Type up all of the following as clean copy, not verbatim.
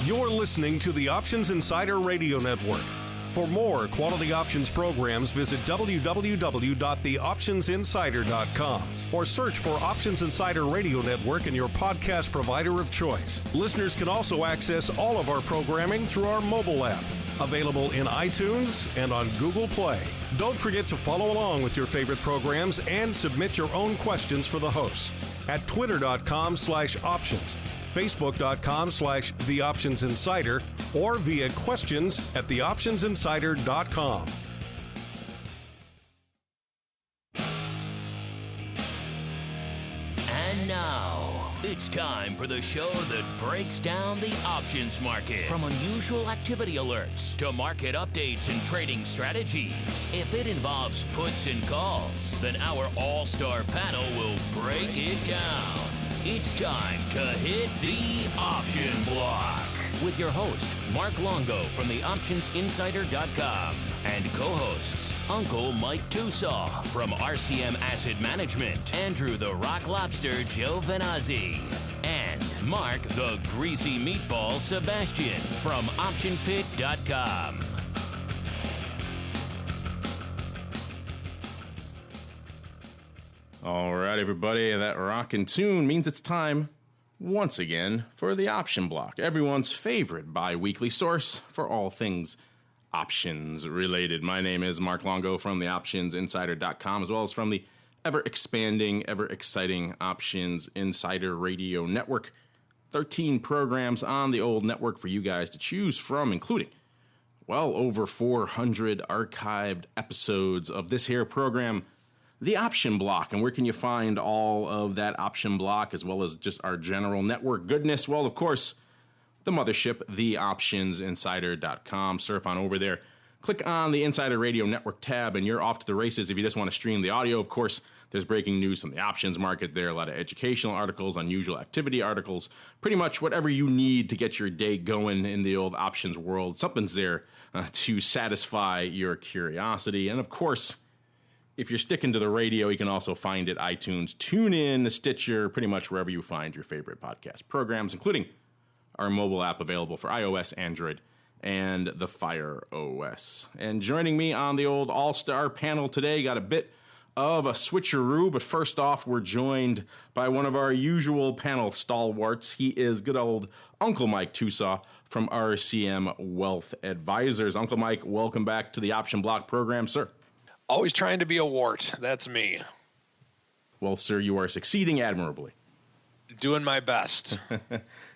You're listening to the Options Insider Radio Network. For more quality options programs, visit www.theoptionsinsider.com or search for Options Insider Radio Network in your podcast provider of choice. Listeners can also access all of our programming through our mobile app, available in iTunes and on Google Play. Don't forget to follow along with your favorite programs and submit your own questions for the hosts at twitter.com/options, facebook.com/theoptionsinsider, or via questions at theoptionsinsider.com. And now, it's time for the show that breaks down the options market. From unusual activity alerts to market updates and trading strategies. If it involves puts and calls, then our all-star panel will break it down. It's time to hit the option block with your host, Mark Longo from theoptionsinsider.com, and co-hosts, Uncle Mike Tosaw from RCM Asset Management, Andrew the Rock Lobster Giovinazzi, and Mark the Greasy Meatball Sebastian from OptionPit.com. All right, everybody, that rockin' tune means it's time, once again, for the Option Block, everyone's favorite bi-weekly source for all things options related. My name is Mark Longo from the OptionsInsider.com, as well as from the ever-expanding, ever-exciting Options Insider Radio Network. 13 programs on the old network for you guys to choose from, including well over 400 archived episodes of this here program, the Option Block. And where can you find all of that Option Block, as well as just our general network goodness? Well, of course, the mothership, theoptionsinsider.com. Surf on over there. Click on the Insider Radio Network tab, and you're off to the races. If you just want to stream the audio, of course, there's breaking news from the options market there, a lot of educational articles, unusual activity articles, pretty much whatever you need to get your day going in the old options world. Something's there to satisfy your curiosity. And, of course, if you're sticking to the radio, you can also find it iTunes, TuneIn, Stitcher, pretty much wherever you find your favorite podcast programs, including our mobile app available for iOS, Android, and the Fire OS. And joining me on the old all-star panel today, got a bit of a switcheroo, but first off, we're joined by one of our usual panel stalwarts. He is good old Uncle Mike Tosaw from RCM Wealth Advisors. Uncle Mike, welcome back to the Option Block program, sir. Always trying to be a wart. That's me. Well, sir, you are succeeding admirably. Doing my best.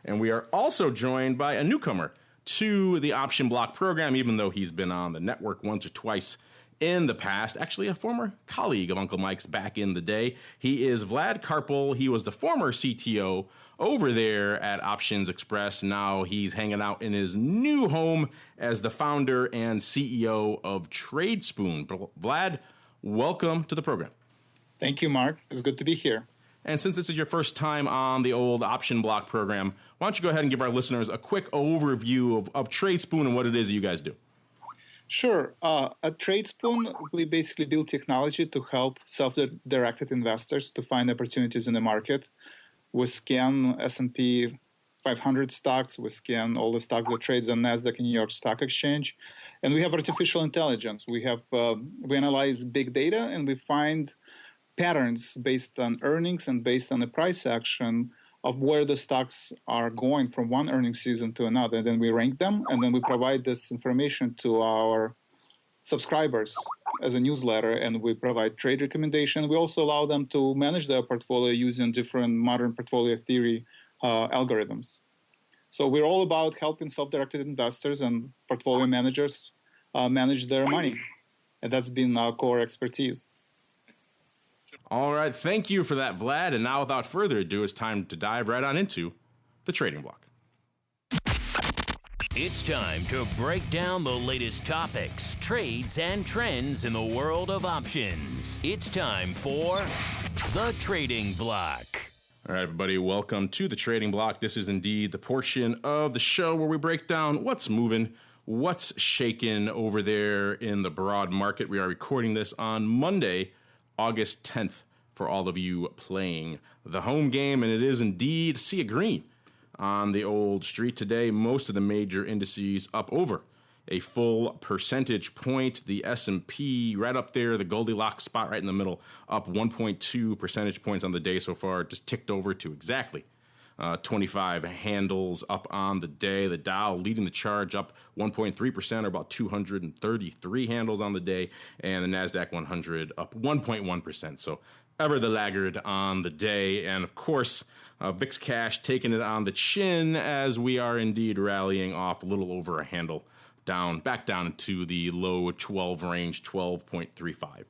And we are also joined by a newcomer to the Option Block program, even though he's been on the network once or twice in the past. Actually, a former colleague of Uncle Mike's back in the day. He is Vlad Karpel. He was the former CTO over there at Options Express. Now he's hanging out in his new home as the founder and CEO of Tradespoon. Vlad, welcome to the program. Thank you, Mark. It's good to be here. And since this is your first time on the old Option Block program, why don't you go ahead and give our listeners a quick overview of Tradespoon and what it is you guys do? Sure. At Tradespoon, we basically build technology to help self-directed investors to find opportunities in the market. We scan S&P 500 stocks. We scan all the stocks that trades on NASDAQ and New York Stock Exchange. And we have artificial intelligence. We analyze big data, and we find patterns based on earnings and based on the price action of where the stocks are going from one earnings season to another. And then we rank them, and then we provide this information to our subscribers as a newsletter, and we provide trade recommendations. We also allow them to manage their portfolio using different modern portfolio theory algorithms. So we're all about helping self-directed investors and portfolio managers manage their money. And that's been our core expertise. All right, thank you for that, Vlad. And now, without further ado, it's time to dive right on into the trading block. It's time to break down the latest topics, trades, and trends in the world of options. It's time for the Trading Block. All right, everybody, welcome to the Trading Block. This is indeed the portion of the show where we break down what's moving, what's shaking over there in the broad market. We are recording this on Monday, August 10th, for all of you playing the home game, and it is indeed sea of green on the old street today. Most of the major indices up over a full percentage point. The S&P right up there, the Goldilocks spot right in the middle, up 1.2 percentage points on the day so far. Just ticked over to exactly 25 handles up on the day. The Dow leading the charge up 1.3%, or about 233 handles on the day. And the NASDAQ 100 up 1.1%. So ever the laggard on the day. And of course, VIX cash taking it on the chin as we are indeed rallying off a little over a handle back down into the low 12 range, 12.35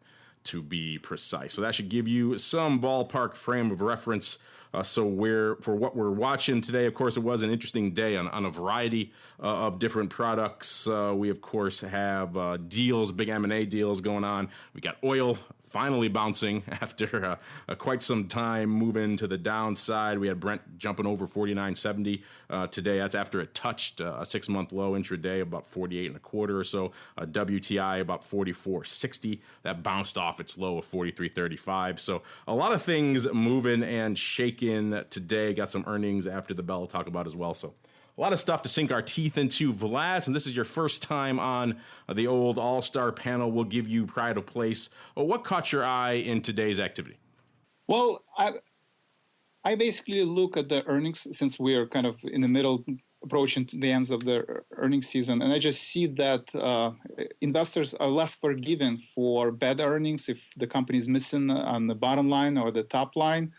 to be precise. So that should give you some ballpark frame of reference. For what we're watching today, of course, it was an interesting day on a variety of different products. We, of course, have deals, big M&A deals going on. We got oil finally bouncing after quite some time moving to the downside. We had Brent jumping over 49.70 today. That's after it touched a 6-month low intraday, about 48 and a quarter or so. WTI about 44.60. That bounced off its low of 43.35. So a lot of things moving and shaking today. Got some earnings after the bell to talk about as well. So a lot of stuff to sink our teeth into. Vlad, and this is your first time on the old All-Star panel, we'll give you pride of place. What caught your eye in today's activity? Well, I basically look at the earnings, since we are kind of in the middle, approaching to the ends of the earnings season, and I just see that investors are less forgiving for bad earnings if the company is missing on the bottom line or the top line.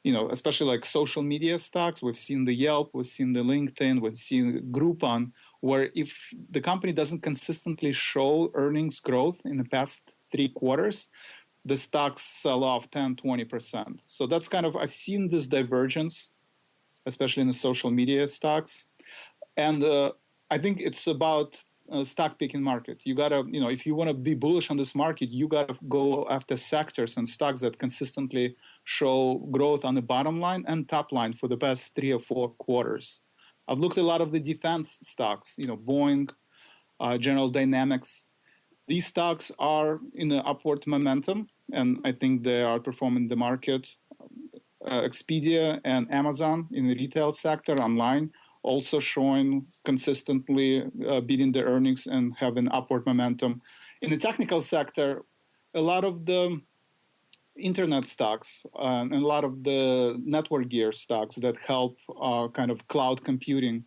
You know, especially like social media stocks. We've seen the Yelp, we've seen the LinkedIn, we've seen Groupon, where if the company doesn't consistently show earnings growth in the past 3 quarters, the stocks sell off 10, 20%. So that's kind of, I've seen this divergence, especially in the social media stocks. And I think it's about stock picking market. You gotta, if you want to be bullish on this market, you gotta go after sectors and stocks that consistently show growth on the bottom line and top line for the past 3 or 4 quarters. I've looked at a lot of the defense stocks, Boeing, General Dynamics. These stocks are in an upward momentum, and I think they are performing the market. Expedia and Amazon in the retail sector online also showing consistently beating their earnings and having upward momentum. In the technical sector, a lot of the internet stocks and a lot of the network gear stocks that help kind of cloud computing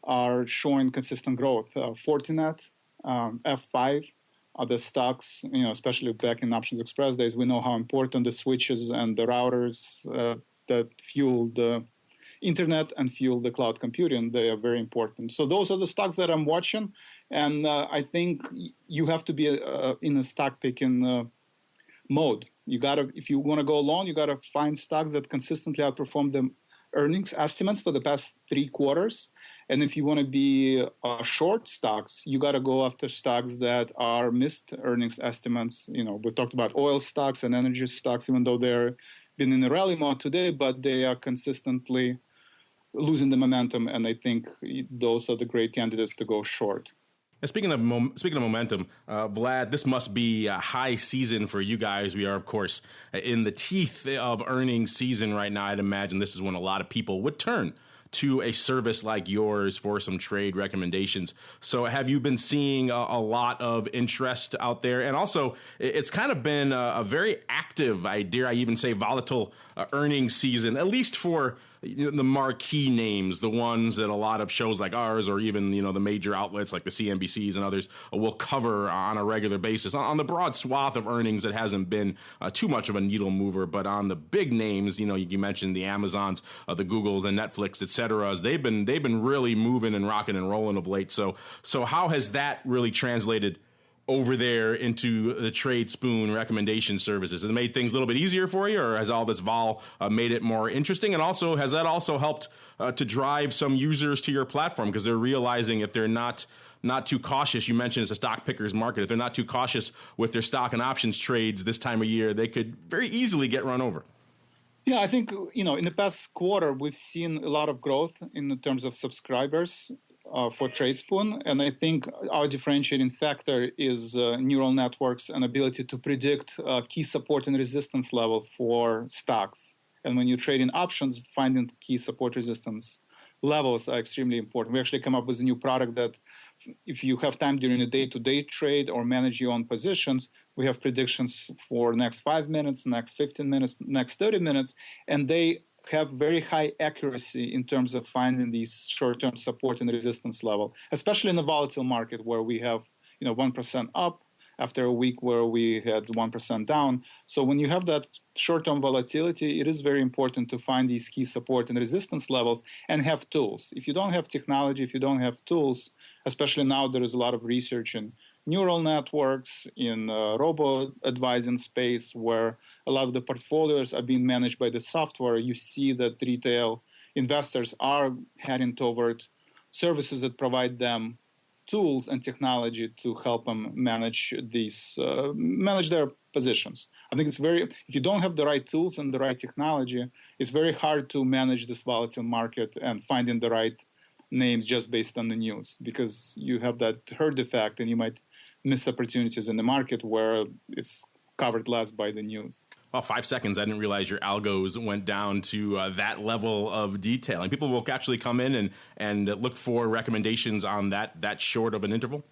are showing consistent growth. Fortinet, F5 are the stocks, especially back in Options Express days, we know how important the switches and the routers that fuel the internet and fuel the cloud computing, they are very important. So those are the stocks that I'm watching. And I think you have to be in a stock picking mode. If you want to go long, you gotta find stocks that consistently outperform the earnings estimates for the past 3 quarters. And if you want to be short stocks, you gotta go after stocks that are missed earnings estimates. We talked about oil stocks and energy stocks, even though they're been in a rally mode today, but they are consistently losing the momentum. And I think those are the great candidates to go short. Speaking of momentum, Vlad, this must be a high season for you guys. We are, of course, in the teeth of earnings season right now. I'd imagine this is when a lot of people would turn to a service like yours for some trade recommendations. So have you been seeing a lot of interest out there? And also, it's kind of been a very active, dare I even say volatile earnings season, at least for the marquee names, the ones that a lot of shows like ours or even, the major outlets like the CNBCs and others will cover on a regular basis. On the broad swath of earnings, it hasn't been too much of a needle mover, but on the big names, you mentioned the Amazons, the Googles, the Netflix, et cetera, they've been really moving and rocking and rolling of late. So how has that really translated over there into the Tradespoon recommendation services? Has it made things a little bit easier for you, or has all this vol made it more interesting? And also, has that also helped to drive some users to your platform because they're realizing if they're not too cautious, you mentioned it's a stock picker's market, if they're not too cautious with their stock and options trades this time of year, they could very easily get run over? Yeah, I think, in the past quarter, we've seen a lot of growth in terms of subscribers for Tradespoon. And I think our differentiating factor is neural networks and ability to predict key support and resistance level for stocks. And when you're trading options, finding key support resistance levels are extremely important. We actually come up with a new product that if you have time during a day-to-day trade or manage your own positions, we have predictions for next 5 minutes, next 15 minutes, next 30 minutes, and they have very high accuracy in terms of finding these short-term support and resistance level, especially in a volatile market where we have 1% up after a week where we had 1% down. So when you have that short-term volatility, it is very important to find these key support and resistance levels and have tools. If you don't have technology, if you don't have tools, especially now there is a lot of research in neural networks, in robo-advising space, where a lot of the portfolios are being managed by the software, you see that retail investors are heading toward services that provide them tools and technology to help them manage their positions. I think if you don't have the right tools and the right technology, it's very hard to manage this volatile market and finding the right names just based on the news, because you have that herd effect and you might miss opportunities in the market where it's covered less by the news. Well, 5 seconds. I didn't realize your algos went down to that level of detail. And people will actually come in and look for recommendations on that short of an interval?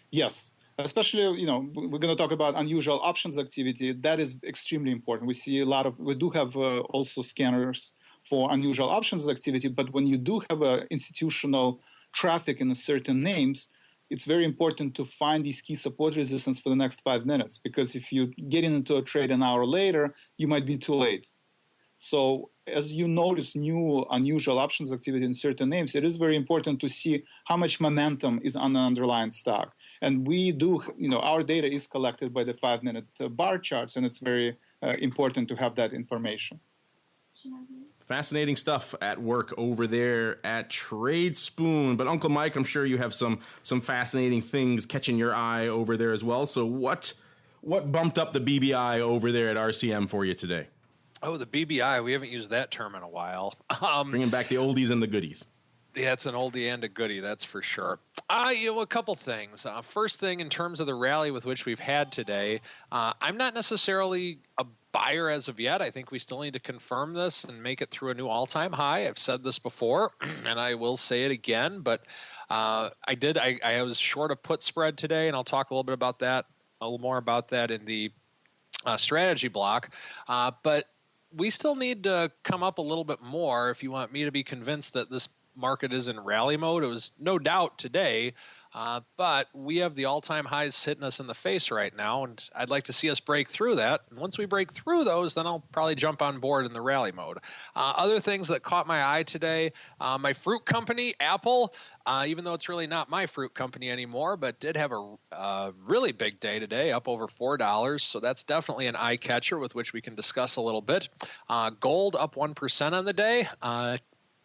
Yes. Especially, we're going to talk about unusual options activity. That is extremely important. We do have also scanners for unusual options activity, but when you do have institutional traffic in certain names, it's very important to find these key support resistance for the next 5 minutes, because if you get into a trade an hour later, you might be too late. So as you notice new unusual options activity in certain names, it is very important to see how much momentum is on the underlying stock. And we do, our data is collected by the 5-minute bar charts, and it's very important to have that information. Fascinating stuff at work over there at Tradespoon. But Uncle Mike, I'm sure you have some fascinating things catching your eye over there as well. So what bumped up the BBI over there at RCM for you today? Oh, the BBI. We haven't used that term in a while. Bringing back the oldies and the goodies. Yeah, it's an oldie and a goodie, that's for sure. A couple things. First thing, in terms of the rally with which we've had today, I'm not necessarily a buyer as of yet. I think we still need to confirm this and make it through a new all-time high. I've said this before, and I will say it again, but I was short a put spread today, and I'll talk a little more about that in the strategy block. But we still need to come up a little bit more if you want me to be convinced that this market is in rally mode. It was no doubt today, but we have the all-time highs hitting us in the face right now, and I'd like to see us break through that. And once we break through those, then I'll probably jump on board in the rally mode. Other things that caught my eye today, my fruit company, Apple, even though it's really not my fruit company anymore, but did have a really big day today, up over $4. So that's definitely an eye catcher with which we can discuss a little bit. Gold up 1% on the day.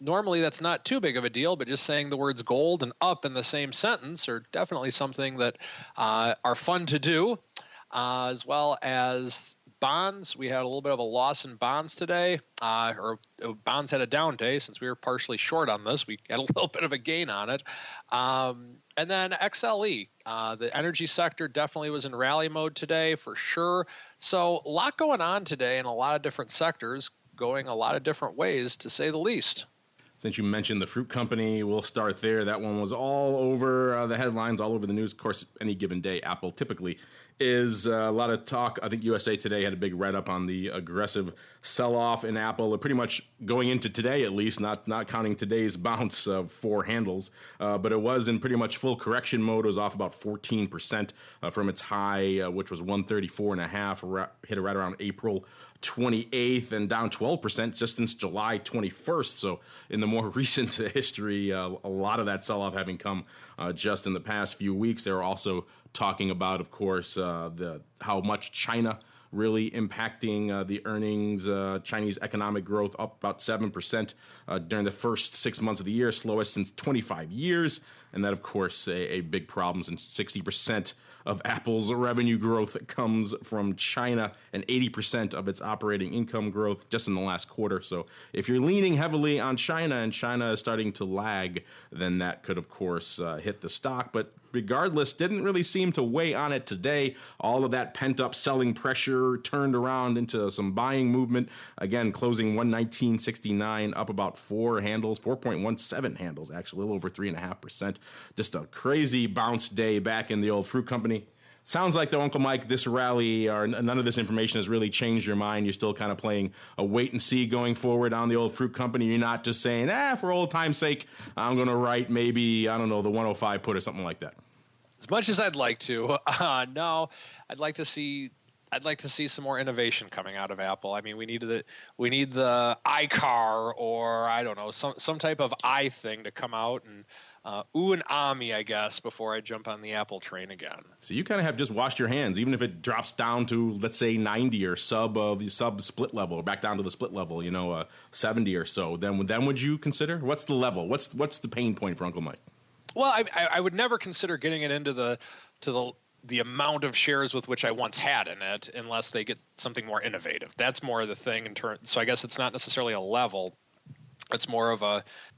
Normally, that's not too big of a deal, but just saying the words gold and up in the same sentence are definitely something that are fun to do, as well as bonds. We had a little bit of a loss in bonds today, or bonds had a down day since we were partially short on this. We had a little bit of a gain on it. And then XLE, the energy sector definitely was in rally mode today for sure. So a lot going on today in a lot of different sectors, going a lot of different ways, to say the least. Since you mentioned the fruit company, we'll start there. That one was all over the headlines, all over the news. Of course, any given day, Apple typically is a lot of talk. I think USA Today had a big write-up on the aggressive sell-off in Apple, pretty much going into today at least, not counting today's bounce of 4 handles. But it was in pretty much full correction mode. It was off about 14% from its high, which was 134.5, hit it right around April 28th, and down 12% just since July 21st. So in the more recent history, a lot of that sell-off having come just in the past few weeks. They were also talking about, of course, how much China really impacting the earnings. Chinese economic growth up about 7% during the first 6 months of the year, slowest since 25 years. And that, of course, a big problem, since 60% of Apple's revenue growth comes from China and 80% of its operating income growth just in the last quarter. So if you're leaning heavily on China and China is starting to lag, then that could, of course, hit the stock. But regardless, didn't really seem to weigh on it today. All of that pent-up selling pressure turned around into some buying movement. Again, closing 119.69, up about 4.17 handles, actually, a little over 3.5%. Just a crazy bounce day back in the old fruit company. Sounds like, though, Uncle Mike, this rally or none of this information has really changed your mind. You're still kind of playing a wait and see going forward on the old fruit company. You're not just saying, for old time's sake, I'm going to write maybe, I don't know, the 105 put or something like that. As much as I'd like to, no, I'd like to see some more innovation coming out of Apple. I mean, we need the iCar, or I don't know, some type of i thing to come out and and Ami, I guess, before I jump on the Apple train again. So you kind of have just washed your hands, even if it drops down to, let's say, 90 or sub split level, or back down to the split level, 70 or so. Then would you consider? What's the level? What's the pain point for Uncle Mike? Well, I would never consider getting it into the amount of shares with which I once had in it, unless they get something more innovative. That's more the thing in turn. So I guess it's not necessarily a level. It's more of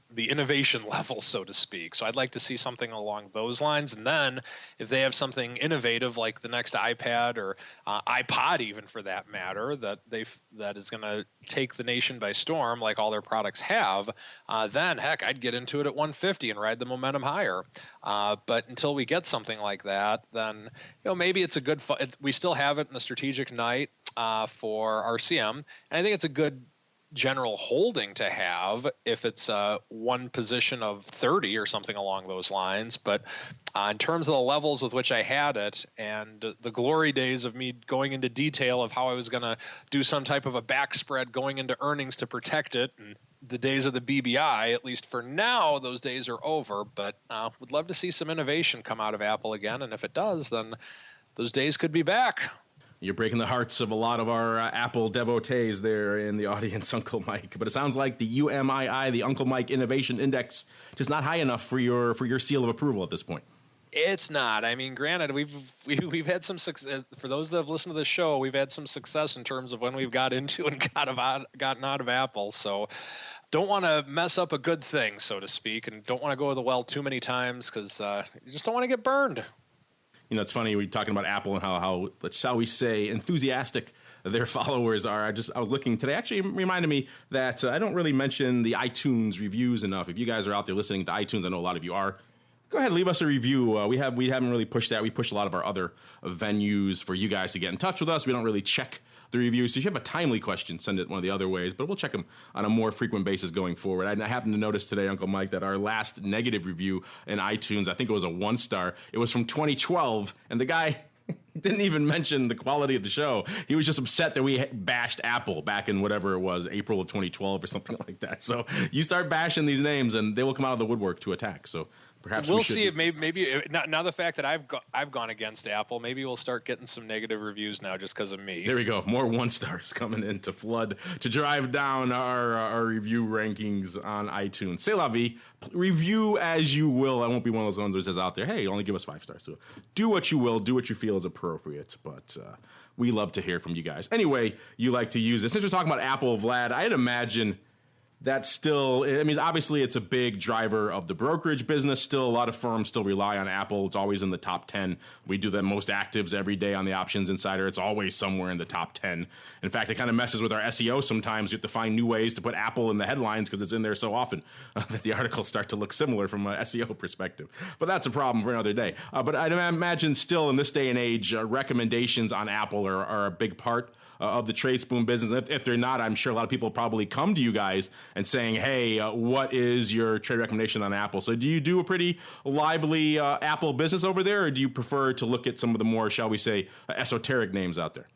the innovation level, so to speak. So I'd like to see something along those lines. And then if they have something innovative like the next iPad or iPod, even for that matter, that is going to take the nation by storm, like all their products have, then heck, I'd get into it at 150 and ride the momentum higher. But until we get something like that, then maybe it's a good. We still have it in the strategic night for RCM, and I think it's a good general holding to have if it's one position of 30 or something along those lines. But in terms of the levels with which I had it and the glory days of me going into detail of how I was going to do some type of a back spread going into earnings to protect it, and the days of the BBI, at least for now, those days are over. But would love to see some innovation come out of Apple again. And if it does, then those days could be back. You're breaking the hearts of a lot of our Apple devotees there in the audience, Uncle Mike. But it sounds like the UMII, the Uncle Mike Innovation Index, just not high enough for your seal of approval at this point. It's not. I mean, granted, we've had some success. For those that have listened to the show, we've had some success in terms of when we've got into and gotten out of Apple. So don't want to mess up a good thing, so to speak, and don't want to go to the well too many times because you just don't want to get burned. It's funny, we're talking about Apple and how, shall we say, enthusiastic their followers are. I was looking today, actually reminded me that I don't really mention the iTunes reviews enough. If you guys are out there listening to iTunes, I know a lot of you are, go ahead and leave us a review. We haven't really pushed that. We push a lot of our other venues for you guys to get in touch with us. We don't really check the reviews. So if you have a timely question, send it one of the other ways, but we'll check them on a more frequent basis going forward. I happened to notice today, Uncle Mike, that our last negative review in iTunes, I think it was a 1-star. It was from 2012, and the guy didn't even mention the quality of the show. He was just upset that we bashed Apple back in whatever it was, April of 2012 or something like that. So you start bashing these names, and they will come out of the woodwork to attack. So perhaps we'll see. Maybe now the fact that I've gone against Apple, maybe we'll start getting some negative reviews now just because of me. There we go. More 1-stars coming in to flood, to drive down our review rankings on iTunes. C'est la vie. Review as you will. I won't be one of those ones that says out there, hey, only give us 5 stars. So do what you will. Do what you feel is appropriate. But we love to hear from you guys. Anyway, you like to use this. Since we're talking about Apple, Vlad, I'd imagine that's still, I mean, obviously it's a big driver of the brokerage business. Still, a lot of firms still rely on Apple. It's always in the top 10. We do the most actives every day on the Options Insider. It's always somewhere in the top 10. In fact, it kind of messes with our SEO sometimes. You have to find new ways to put Apple in the headlines because it's in there so often that the articles start to look similar from an SEO perspective. But that's a problem for another day. But I'd imagine still in this day and age, recommendations on Apple are a big part of the Tradespoon business. If they're not, I'm sure a lot of people probably come to you guys and saying, hey, what is your trade recommendation on Apple? So do you do a pretty lively Apple business over there, or do you prefer to look at some of the more, shall we say, esoteric names out there?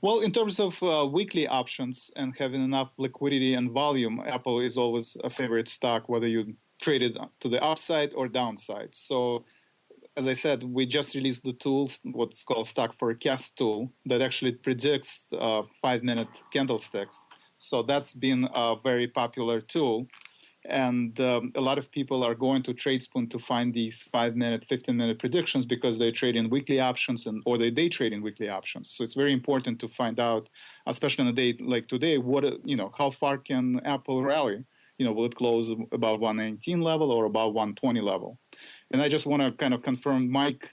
Well, in terms of weekly options and having enough liquidity and volume, Apple is always a favorite stock, whether you trade it to the upside or downside. So as I said, we just released the tools, what's called Stock Forecast tool, that actually predicts 5-minute candlesticks. So that's been a very popular tool. And a lot of people are going to Tradespoon to find these 5-minute, 15-minute predictions because they trade in weekly options or they day trade in weekly options. So it's very important to find out, especially on a day like today, how far can Apple rally? will it close above 119 level or above 120 level? And I just want to kind of confirm Mike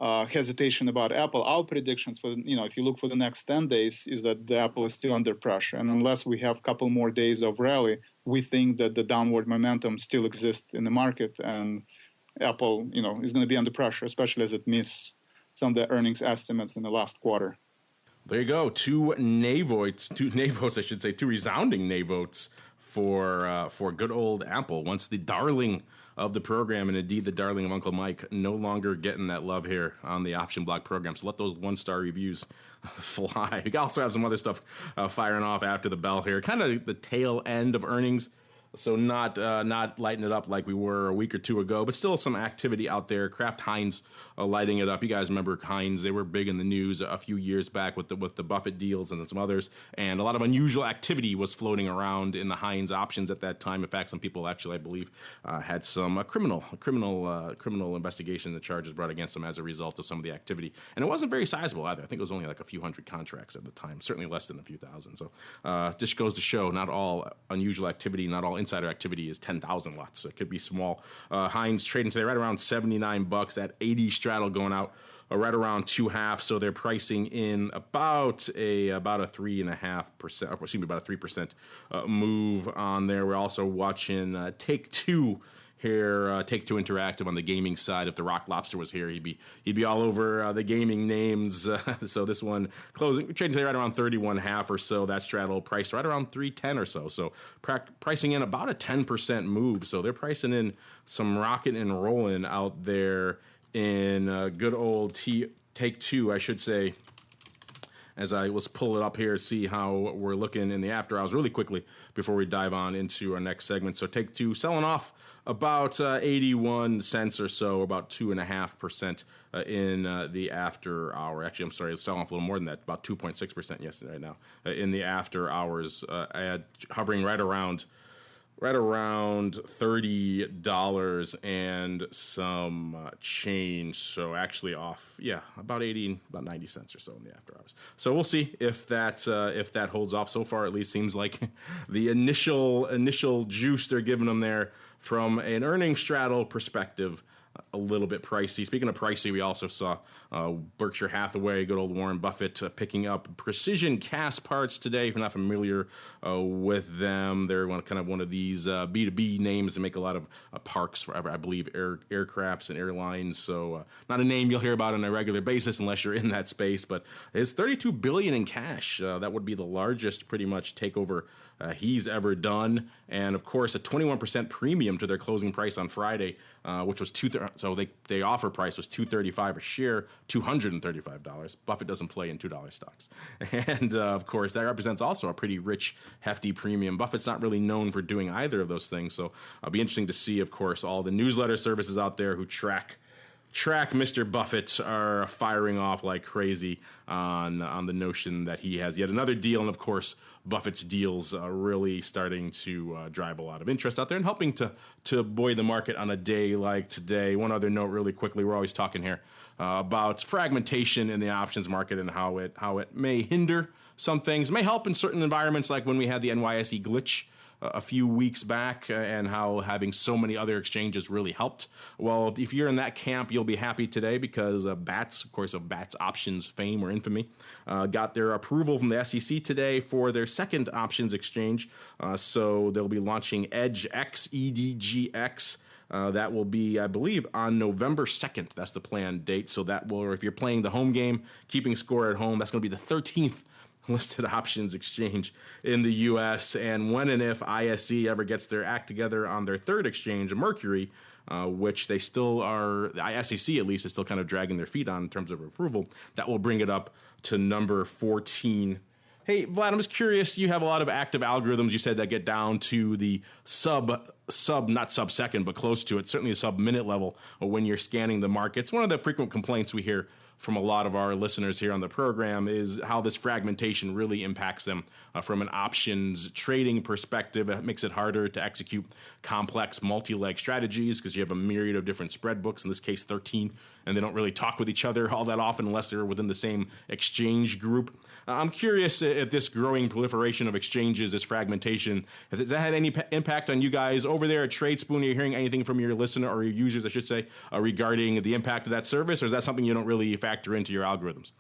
hesitation about Apple. Our predictions for, if you look for the next 10 days, is that the Apple is still under pressure. And unless we have a couple more days of rally, we think that the downward momentum still exists in the market. And Apple, is going to be under pressure, especially as it missed some of the earnings estimates in the last quarter. There you go. Two resounding nay votes for good old Apple. Once the darling of the program, and indeed the darling of Uncle Mike, no longer getting that love here on the Option Block program. So let those 1-star reviews fly. We also have some other stuff firing off after the bell here. Kind of the tail end of earnings. So not lighting it up like we were a week or two ago, but still some activity out there. Kraft Heinz lighting it up. You guys remember Heinz? They were big in the news a few years back with the Buffett deals and some others, and a lot of unusual activity was floating around in the Heinz options at that time. In fact, some people actually, I believe, had some criminal investigation and charges brought against them as a result of some of the activity, and it wasn't very sizable either. I think it was only like a few hundred contracts at the time, certainly less than a few thousand. So just goes to show, not all unusual activity, not all insider activity is 10,000 lots. So it could be small. Heinz trading today right around $79. That 80 straddle going out right around 2.5. So they're pricing in about a 3.5%. Excuse me, about a 3% move on there. We're also watching Take-Two here, Take-Two Interactive on the gaming side. If the Rock Lobster was here, he'd be all over the gaming names. So this one closing, trading today right around 31.5 or so. That straddle priced right around 310 or so. So pricing in about a 10% move. So they're pricing in some rocking and rolling out there in good old Take-Two, I should say. As I was pull it up here, see how we're looking in the after hours really quickly before we dive on into our next segment. So Take-Two selling off about 81 cents or so, about 2.5% in the after hour. Actually, I'm sorry, it's selling off a little more than that, about 2.6% yesterday right now in the after hours, hovering right around $30 and some change. So actually off, about 90 cents or so in the after hours. So we'll see if that holds off. So far, at least, seems like the initial juice they're giving them there from an earnings straddle perspective, a little bit pricey. Speaking of pricey, we also saw Berkshire Hathaway, good old Warren Buffett, picking up Precision Cast Parts today. If you're not familiar with them, they're one of these B2B names that make a lot of parks for, I believe, aircrafts and airlines. So not a name you'll hear about on a regular basis unless you're in that space. But it's $32 billion in cash. That would be the largest, pretty much, takeover he's ever done. And of course, a 21% premium to their closing price on Friday, which was so they offer price was $235 a share, $235. Buffett doesn't play in $2 stocks. And of course, that represents also a pretty rich, hefty premium. Buffett's not really known for doing either of those things. So it'll be interesting to see, of course, all the newsletter services out there who track Mr. Buffett are firing off like crazy on the notion that he has yet another deal. And of course, Buffett's deals are really starting to drive a lot of interest out there and helping to buoy the market on a day like today. One other note really quickly, we're always talking here about fragmentation in the options market and how it may hinder some things, may help in certain environments, like when we had the NYSE glitch a few weeks back, and how having so many other exchanges really helped. Well, if you're in that camp, you'll be happy today because BATS, of course, of BATS options fame or infamy, got their approval from the SEC today for their second options exchange. So they'll be launching EDGX, EDGX. That will be, I believe, on November 2nd. That's the planned date. So that will, if you're playing the home game, keeping score at home, that's going to be the 13th listed options exchange in the U.S. And when and if ISE ever gets their act together on their third exchange, Mercury, which they still are, the SEC at least is still kind of dragging their feet on in terms of approval, that will bring it up to number 14. Hey, Vlad, I'm just curious, you have a lot of active algorithms, you said, that get down to the not sub-second, but close to it, certainly a sub-minute level when you're scanning the markets. One of the frequent complaints we hear from a lot of our listeners here on the program is how this fragmentation really impacts them from an options trading perspective. It makes it harder to execute complex multi-leg strategies because you have a myriad of different spread books, in this case 13, and they don't really talk with each other all that often unless they're within the same exchange group. I'm curious if this growing proliferation of exchanges, this fragmentation, has that had any impact on you guys over there at Tradespoon? Are you hearing anything from your listener or your users, I should say, regarding the impact of that service, or is that something you don't really factor into your algorithms?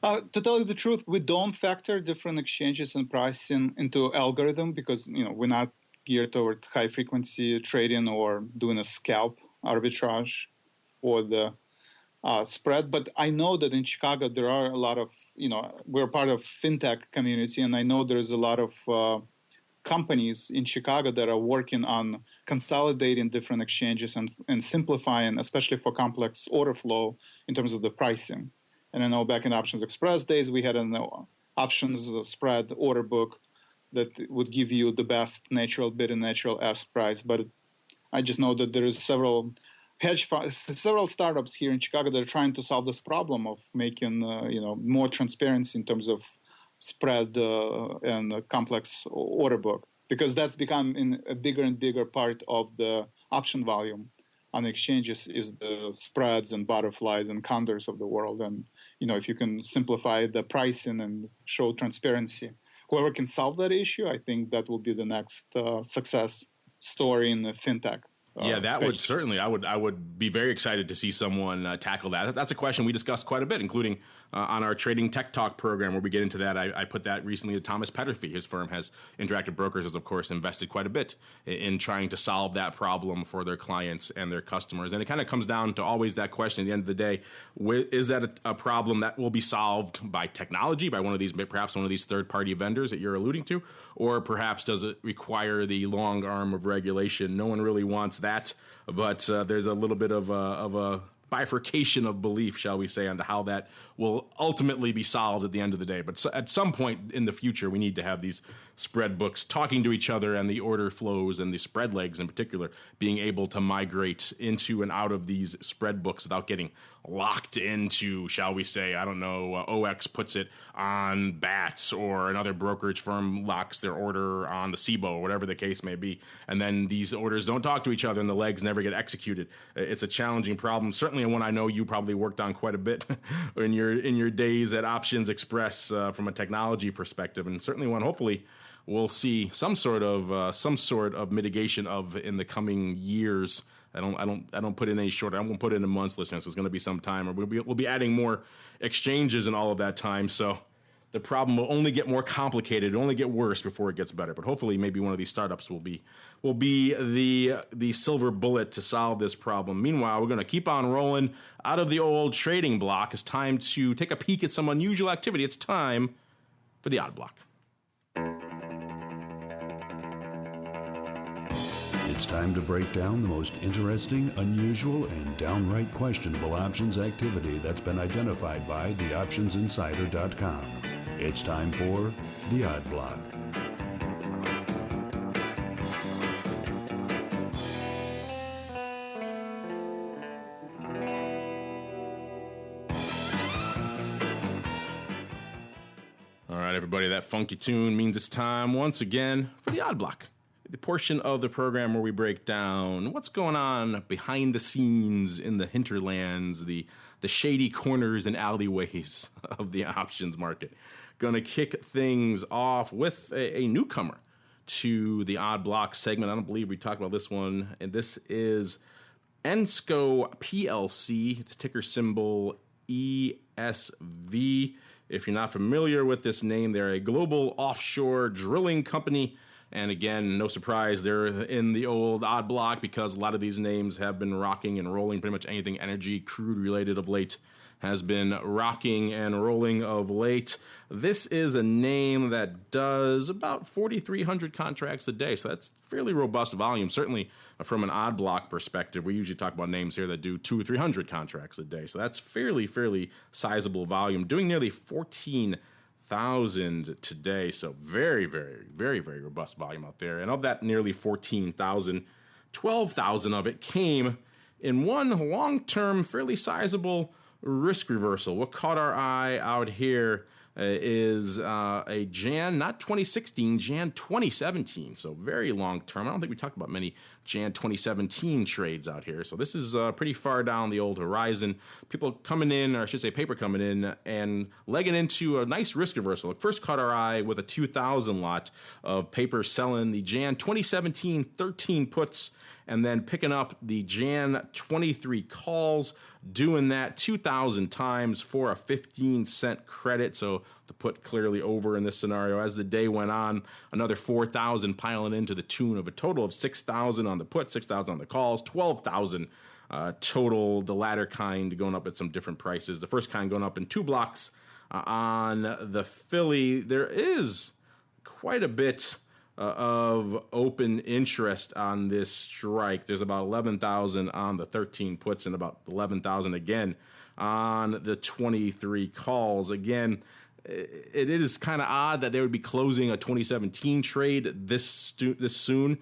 To tell you the truth, we don't factor different exchanges and pricing into algorithm because we're not geared toward high frequency trading or doing a scalp arbitrage for the spread. But I know that in Chicago there are a lot of we're part of fintech community, and I know there's a lot of companies in Chicago that are working on consolidating different exchanges and simplifying, especially for complex order flow in terms of the pricing. And I know back in Options Express days, we had an options spread order book that would give you the best natural bid and natural ask price. But I just know that there is several startups here in Chicago that are trying to solve this problem of making more transparency in terms of spread and a complex order book, because that's become a bigger and bigger part of the option volume on exchanges is the spreads and butterflies and condors of the world. And if you can simplify the pricing and show transparency, whoever can solve that issue, I think that will be the next success story in the fintech. That space. would certainly. I would be very excited to see someone tackle that. That's a question we discussed quite a bit, including on our Trading Tech Talk program, where we get into that. I put that recently to Thomas Petterfy. His firm has Interactive Brokers, has of course invested quite a bit in trying to solve that problem for their clients and their customers. And it kind of comes down to always that question at the end of the day: is that a problem that will be solved by technology, by perhaps one of these third-party vendors that you're alluding to, or perhaps does it require the long arm of regulation? No one really wants that, but there's a little bit of a bifurcation of belief, shall we say, on how that will ultimately be solved at the end of the day. But at some point in the future, we need to have these spread books talking to each other, and the order flows and the spread legs in particular being able to migrate into and out of these spread books without getting locked into, shall we say, I don't know, OX puts it on BATS, or another brokerage firm locks their order on the SIBO, or whatever the case may be. And then these orders don't talk to each other and the legs never get executed. It's a challenging problem, certainly one I know you probably worked on quite a bit in your days at Options Express from a technology perspective, and certainly one hopefully we'll see some sort of mitigation of in the coming years. I don't put in any short. I won't put in a month's, listeners. So it's going to be some time, or we'll be adding more exchanges in all of that time. So the problem will only get more complicated, only get worse before it gets better. But hopefully, maybe one of these startups will be the silver bullet to solve this problem. Meanwhile, we're going to keep on rolling out of the old trading block. It's time to take a peek at some unusual activity. It's time for the odd block. It's time to break down the most interesting, unusual, and downright questionable options activity that's been identified by theoptionsinsider.com. It's time for the Odd Block. All right, everybody, that funky tune means it's time once again for the Odd Block, the portion of the program where we break down what's going on behind the scenes in the hinterlands, the shady corners and alleyways of the options market. Going to kick things off with a newcomer to the Odd Block segment. I don't believe we talked about this one, and this is Ensco PLC, the ticker symbol ESV. If you're not familiar with this name, they're a global offshore drilling company. And again, no surprise, they're in the old Odd Block because a lot of these names have been rocking and rolling. Pretty much anything energy, crude related of late has been rocking and rolling of late. This is a name that does about 4,300 contracts a day. So that's fairly robust volume. Certainly from an Odd Block perspective, we usually talk about names here that do 200 or 300 contracts a day. So that's fairly sizable volume, doing nearly 14,000 today. So very robust volume out there. And of that nearly 14,000, 12,000 of it came in one long-term, fairly sizable risk reversal. What caught our eye out here is a Jan, not 2016, Jan 2017. So very long term. I don't think we talked about many Jan 2017 trades out here. So this is pretty far down the old horizon. People coming in, or I should say paper coming in, and legging into a nice risk reversal. It first caught our eye with a 2,000 lot of paper selling the Jan 2017 13 puts, and then picking up the Jan 23 calls, doing that 2,000 times for a 15-cent credit. So the put clearly over in this scenario. As the day went on, another 4,000 piling into the tune of a total of 6,000 on the put, 6,000 on the calls, 12,000 total. The latter kind going up at some different prices. The first kind going up in 2 blocks on the Philly. There is quite a bit of open interest on this strike. There's about 11,000 on the 13 puts and about 11,000 again on the 23 calls. Again, it is kind of odd that they would be closing a 2017 trade this soon.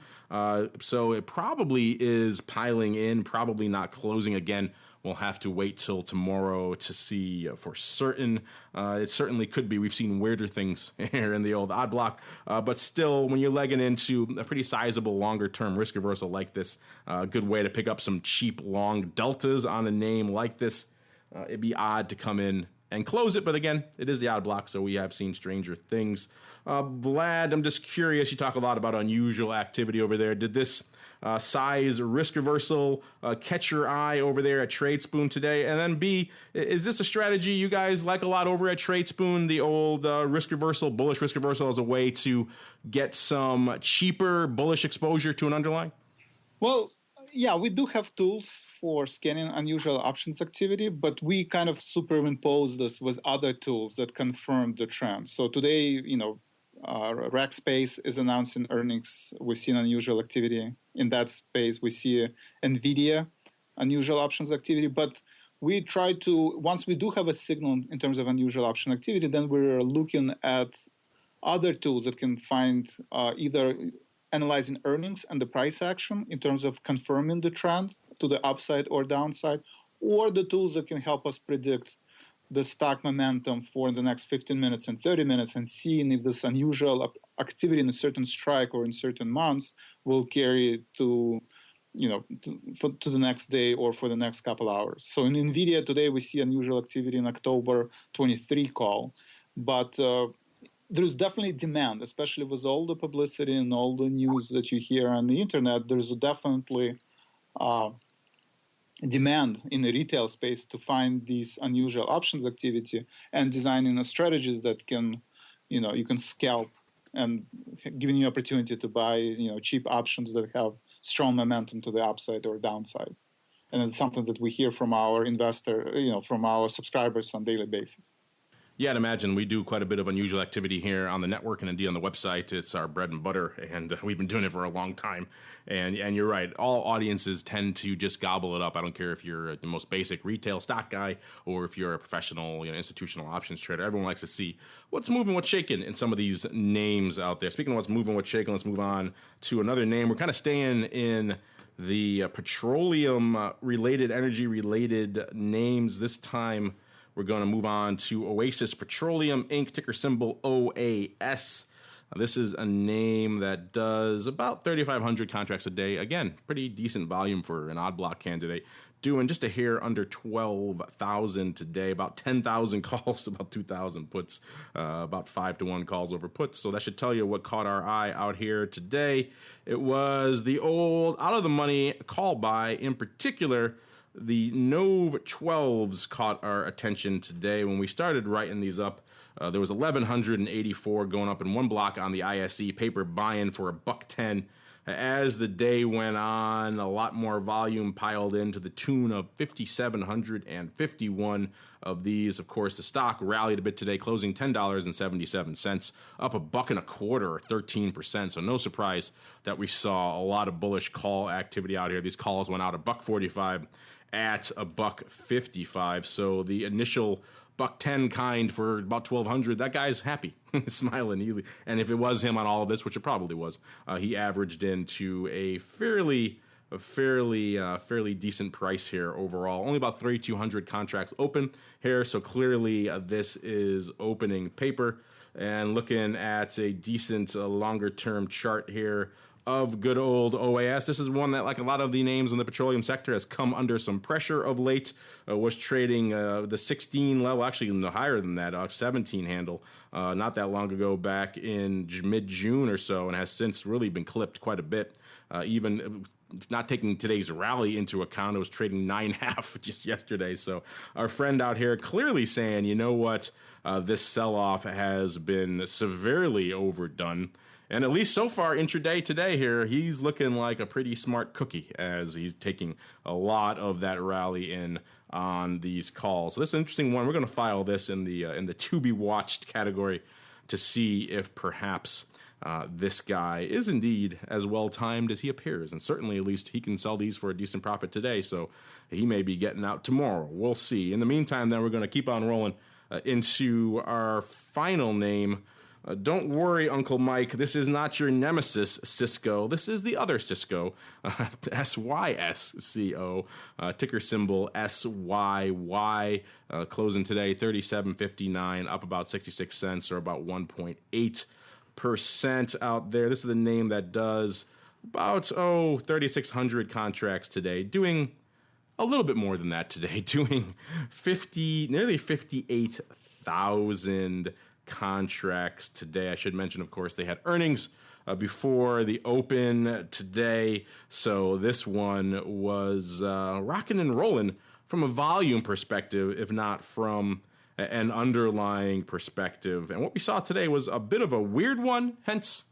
So it probably is piling in, probably not closing again. We'll have to wait till tomorrow to see for certain. It certainly could be. We've seen weirder things here in the old odd block. But still, when you're legging into a pretty sizable longer-term risk reversal like this, a good way to pick up some cheap long deltas on a name like this. It'd be odd to come in and close it. But again, it is the odd block, so we have seen stranger things. Vlad, I'm just curious. You talk a lot about unusual activity over there. Did this size risk reversal catch your eye over there at Tradespoon today? And then B, is this a strategy you guys like a lot over at Tradespoon, the old risk reversal, bullish risk reversal, as a way to get some cheaper bullish exposure to an underlying? Well, yeah, we do have tools for scanning unusual options activity, but we kind of superimpose this with other tools that confirm the trend. So today, Rackspace is announcing earnings. We've seen unusual activity in that space. We see NVIDIA unusual options activity, but we try to, once we do have a signal in terms of unusual option activity, then we're looking at other tools that can find either analyzing earnings and the price action in terms of confirming the trend to the upside or downside, or the tools that can help us predict the stock momentum for the next 15 minutes and 30 minutes and seeing if this unusual activity in a certain strike or in certain months will carry to the next day or for the next couple hours. So in NVIDIA today, we see unusual activity in October 23 call, but there's definitely demand, especially with all the publicity and all the news that you hear on the internet. There's definitely demand in the retail space to find these unusual options activity and designing a strategy that can, you can scalp and giving you opportunity to buy, cheap options that have strong momentum to the upside or downside. And it's something that we hear from our from our subscribers on a daily basis. Yeah, I'd imagine we do quite a bit of unusual activity here on the network and indeed on the website. It's our bread and butter, and we've been doing it for a long time. And you're right, all audiences tend to just gobble it up. I don't care if you're the most basic retail stock guy or if you're a professional, institutional options trader. Everyone likes to see what's moving, what's shaking in some of these names out there. Speaking of what's moving, what's shaking, let's move on to another name. We're kind of staying in the petroleum-related, energy-related names this time. We're going to move on to Oasis Petroleum Inc., ticker symbol OAS. This is a name that does about 3,500 contracts a day. Again, pretty decent volume for an odd block candidate. Doing just a hair under 12,000 today, about 10,000 calls to about 2,000 puts, about 5-to-1 calls over puts. So that should tell you what caught our eye out here today. It was the old out-of-the-money call buy, in particular. The Nov 12s caught our attention today. When we started writing these up, there was 1,184 going up in one block on the ISE paper buying for $1.10. As the day went on, a lot more volume piled in to the tune of 5,751 of these. Of course, the stock rallied a bit today, closing $10.77, up $1.25 or 13%. So no surprise that we saw a lot of bullish call activity out here. These calls went out $1.45 at $1.55. So the initial $1.10 kind for about 1,200, that guy's happy, smiling. And if it was him on all of this, which it probably was, he averaged into a fairly a fairly decent price here overall. Only about 3,200 contracts open here, so clearly this is opening paper. And looking at a decent longer-term chart here of good old OAS. This is one that, like a lot of the names in the petroleum sector, has come under some pressure of late. Was trading the 16 level, actually no higher than that, 17 handle, not that long ago, back in mid-June or so, and has since really been clipped quite a bit. Even not taking today's rally into account, it was trading 9.5 just yesterday. So our friend out here clearly saying, you know what, this sell-off has been severely overdone. And at least so far, intraday today here, he's looking like a pretty smart cookie as he's taking a lot of that rally in on these calls. So this is an interesting one. We're going to file this in the to be watched category to see if perhaps this guy is indeed as well timed as he appears. And certainly, at least, he can sell these for a decent profit today. So he may be getting out tomorrow. We'll see. In the meantime, then, we're going to keep on rolling into our final name. Don't worry, Uncle Mike. This is not your nemesis, Cisco. This is the other Cisco, SYSCO, ticker symbol SYY, closing today 37.59, up about 66 cents or about 1.8% out there. This is the name that does about 3,600 contracts today, doing a little bit more than that today, doing nearly 58,000 contracts today. I should mention, of course, they had earnings before the open today, so this one was rocking and rolling from a volume perspective, if not from an underlying perspective. And what we saw today was a bit of a weird one, hence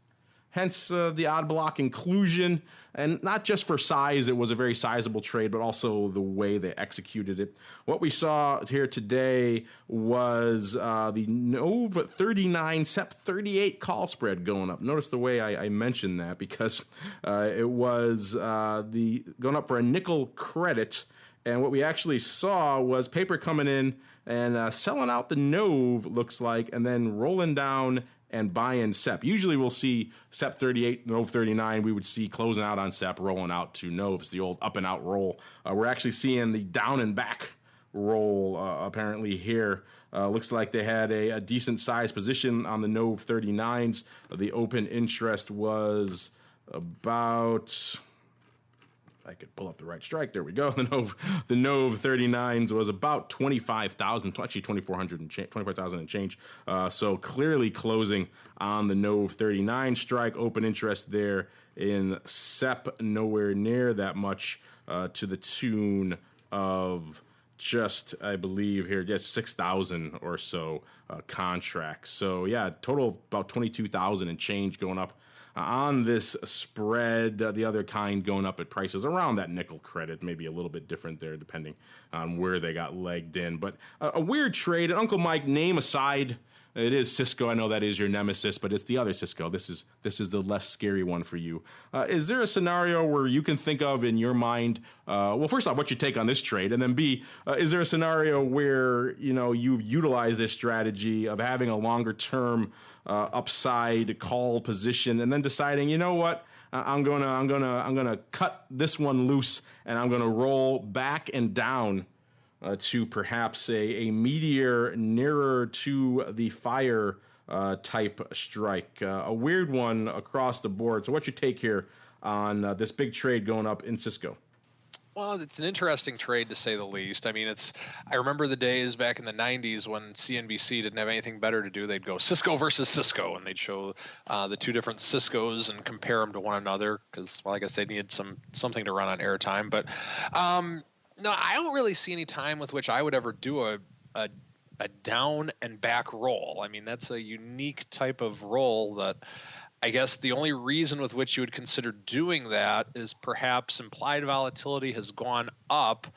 the odd block inclusion, and not just for size. It was a very sizable trade, but also the way they executed it. What we saw here today was the NOV 39 SEP 38 call spread going up. Notice the way I mentioned that, because it was the going up for a nickel credit. And what we actually saw was paper coming in and selling out the NOV, looks like, and then rolling down and buying SEP. Usually we'll see SEP 38, NOV 39. We would see closing out on SEP, rolling out to NOVs, the old up and out roll. We're actually seeing the down and back roll apparently here. Looks like they had a decent size position on the NOV 39s. The open interest was about... I could pull up the right strike. There we go. The NOV 39s was about 25,000, actually 2,400 and 25,000 and change. So clearly closing on the NOV 39 strike. Open interest there in SEP nowhere near that much, to the tune of just, I believe here, just 6,000 or so contracts. So yeah, total of about 22,000 and change going up on this spread. The other kind going up at prices around that nickel credit, maybe a little bit different there depending on where they got legged in. But a weird trade. Uncle Mike, name aside, it is Cisco. I know that is your nemesis, but it's the other Cisco. This is the less scary one for you. Is there a scenario where you can think of in your mind, well, first off, what's your take on this trade? And then B, is there a scenario where, you've utilized this strategy of having a longer term upside call position and then deciding, you know what, I'm gonna cut this one loose and I'm gonna roll back and down to perhaps a meteor nearer to the fire type strike. A weird one across the board. So what's your take here on this big trade going up in Cisco? Well, it's an interesting trade to say the least. I mean, I remember the days back in the 90s when CNBC didn't have anything better to do. They'd go Cisco versus Cisco, and they'd show the two different Ciscos and compare them to one another because, well, I guess they needed something to run on airtime. But no, I don't really see any time with which I would ever do a down and back roll. I mean, that's a unique type of roll that I guess the only reason with which you would consider doing that is perhaps implied volatility has gone up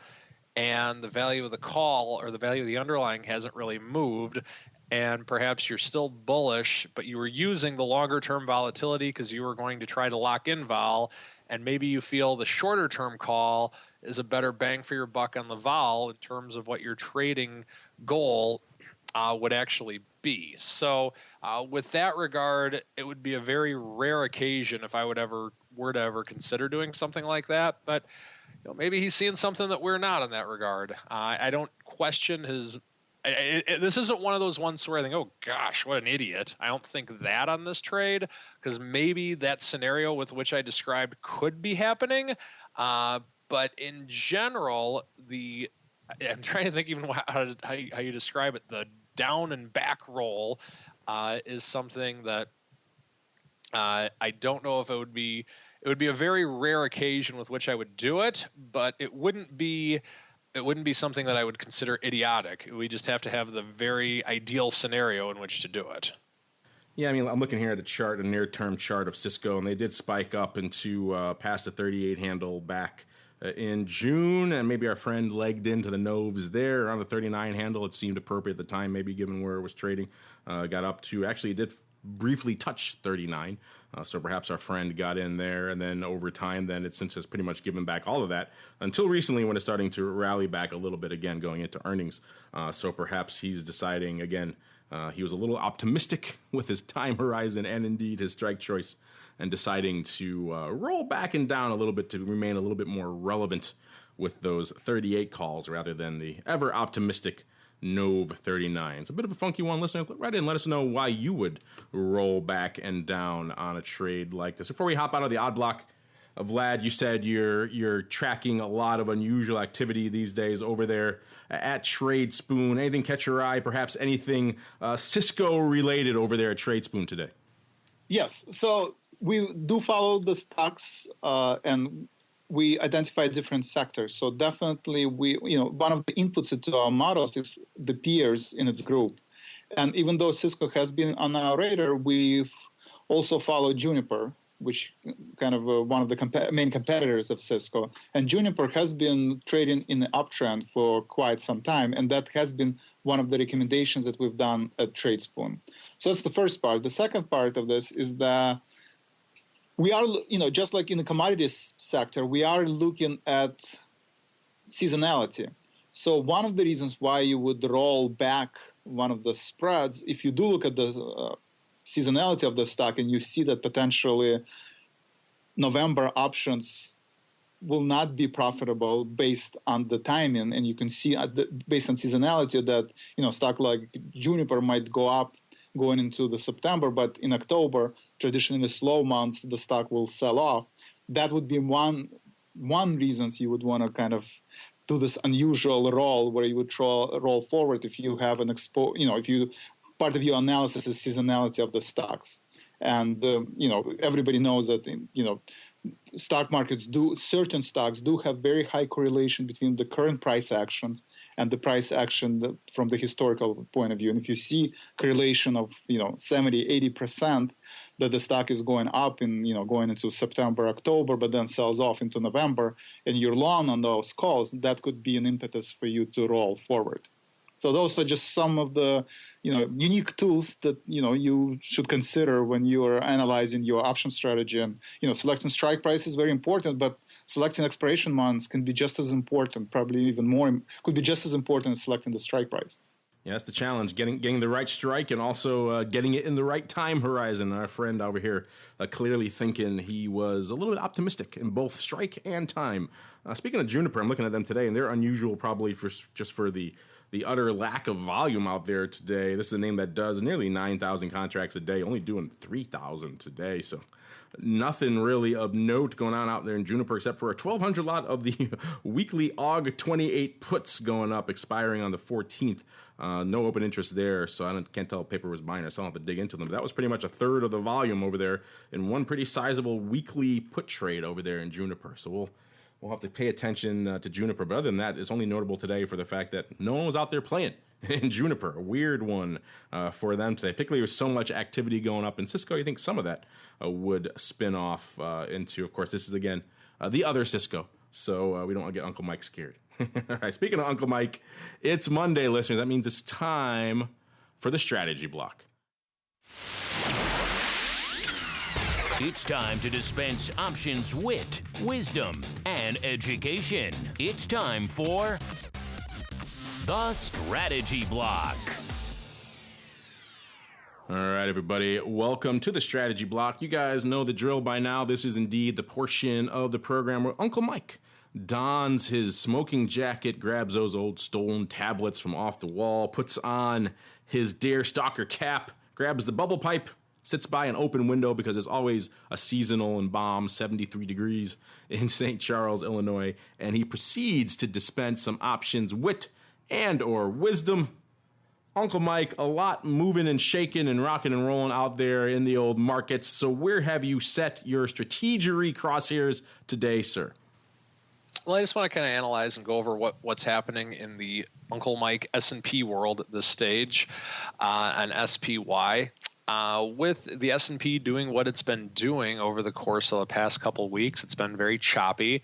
and the value of the call or the value of the underlying hasn't really moved, and perhaps you're still bullish, but you were using the longer term volatility because you were going to try to lock in vol, and maybe you feel the shorter term call is a better bang for your buck on the vol in terms of what your trading goal would actually be. So with that regard, it would be a very rare occasion if I would ever were to ever consider doing something like that. But maybe he's seeing something that we're not in that regard. I don't question his. This isn't one of those ones where I think, oh gosh, what an idiot. I don't think that on this trade, because maybe that scenario with which I described could be happening. But in general, I'm trying to think even how you describe it. The down and back roll is something that I don't know if it would be a very rare occasion with which I would do it, but it wouldn't be something that I would consider idiotic. We just have to have the very ideal scenario in which to do it. Yeah, I mean, I'm looking here at a near-term chart of Cisco, and they did spike up into past the 38 handle back in June, and maybe our friend legged into the Noves there around the 39 handle. It seemed appropriate at the time, maybe given where it was trading. Got up to, actually, it did briefly touch 39, so perhaps our friend got in there, and then over time, then it's since has pretty much given back all of that until recently when it's starting to rally back a little bit again going into earnings. So perhaps he's deciding again. He was a little optimistic with his time horizon and indeed his strike choice, and deciding to roll back and down a little bit to remain a little bit more relevant with those 38 calls rather than the ever optimistic Nove 39. It's a bit of a funky one. Listeners, write in, let us know why you would roll back and down on a trade like this. Before we hop out of the odd block, Vlad, you said you're tracking a lot of unusual activity these days over there at Tradespoon. Anything catch your eye? Perhaps anything Cisco related over there at Tradespoon today? Yes. So we do follow the stocks and we identify different sectors. So definitely one of the inputs into our models is the peers in its group. And even though Cisco has been on our radar, we've also followed Juniper, which kind of one of the main competitors of Cisco. And Juniper has been trading in the uptrend for quite some time, and that has been one of the recommendations that we've done at Tradespoon. So that's the first part. The second part of this is that we are, just like in the commodities sector, we are looking at seasonality. So one of the reasons why you would roll back one of the spreads, if you do look at the seasonality of the stock and you see that potentially November options will not be profitable based on the timing, and you can see based on seasonality that stock like Juniper might go up going into the September, but in October, traditionally slow months, the stock will sell off. That would be one reasons you would want to kind of do this unusual roll where you would roll forward if you have if you part of your analysis is seasonality of the stocks. And, everybody knows that, stock markets certain stocks do have very high correlation between the current price actions and the price action from the historical point of view. And if you see correlation of, 70, 80% that the stock is going up in, going into September, October, but then sells off into November, and you're long on those calls, that could be an impetus for you to roll forward. So those are just some of the, unique tools that, you should consider when you are analyzing your option strategy. And, selecting strike price is very important, but selecting expiration months can be just as important, probably even more, could be just as important as selecting the strike price. Yeah, that's the challenge, getting the right strike and also getting it in the right time horizon. Our friend over here clearly thinking he was a little bit optimistic in both strike and time. Speaking of Juniper, I'm looking at them today, and they're unusual probably for the utter lack of volume out there today. This is the name that does nearly 9,000 contracts a day, only doing 3,000 today. So nothing really of note going on out there in Juniper except for a 1,200 lot of the weekly AUG 28 puts going up, expiring on the 14th. No open interest there, so I can't tell if paper was buying or selling. I'll have to dig into them. But that was pretty much a third of the volume over there in one pretty sizable weekly put trade over there in Juniper. So we'll have to pay attention to Juniper. But other than that, it's only notable today for the fact that no one was out there playing in Juniper. A weird one for them today, particularly with so much activity going up in Cisco. You think some of that would spin off into, of course, this is, again, the other Cisco. So we don't want to get Uncle Mike scared. All right, speaking of Uncle Mike, it's Monday, listeners. That means it's time for the strategy block. It's time to dispense options, wit, wisdom, and education. It's time for the strategy block. All right, everybody. Welcome to the Strategy Block. You guys know the drill by now. This is indeed the portion of the program where Uncle Mike dons his smoking jacket, grabs those old stolen tablets from off the wall, puts on his Dare Stalker cap, grabs the bubble pipe, sits by an open window because it's always a seasonal and balm 73 degrees in St. Charles, Illinois, and he proceeds to dispense some options, wit and or wisdom. Uncle Mike, a lot moving and shaking and rocking and rolling out there in the old markets. So where have you set your strategery crosshairs today, sir? Well, I just want to kind of analyze and go over what's happening in the Uncle Mike S&P world at this stage and SPY. With the S&P doing what it's been doing over the course of the past couple of weeks, it's been very choppy.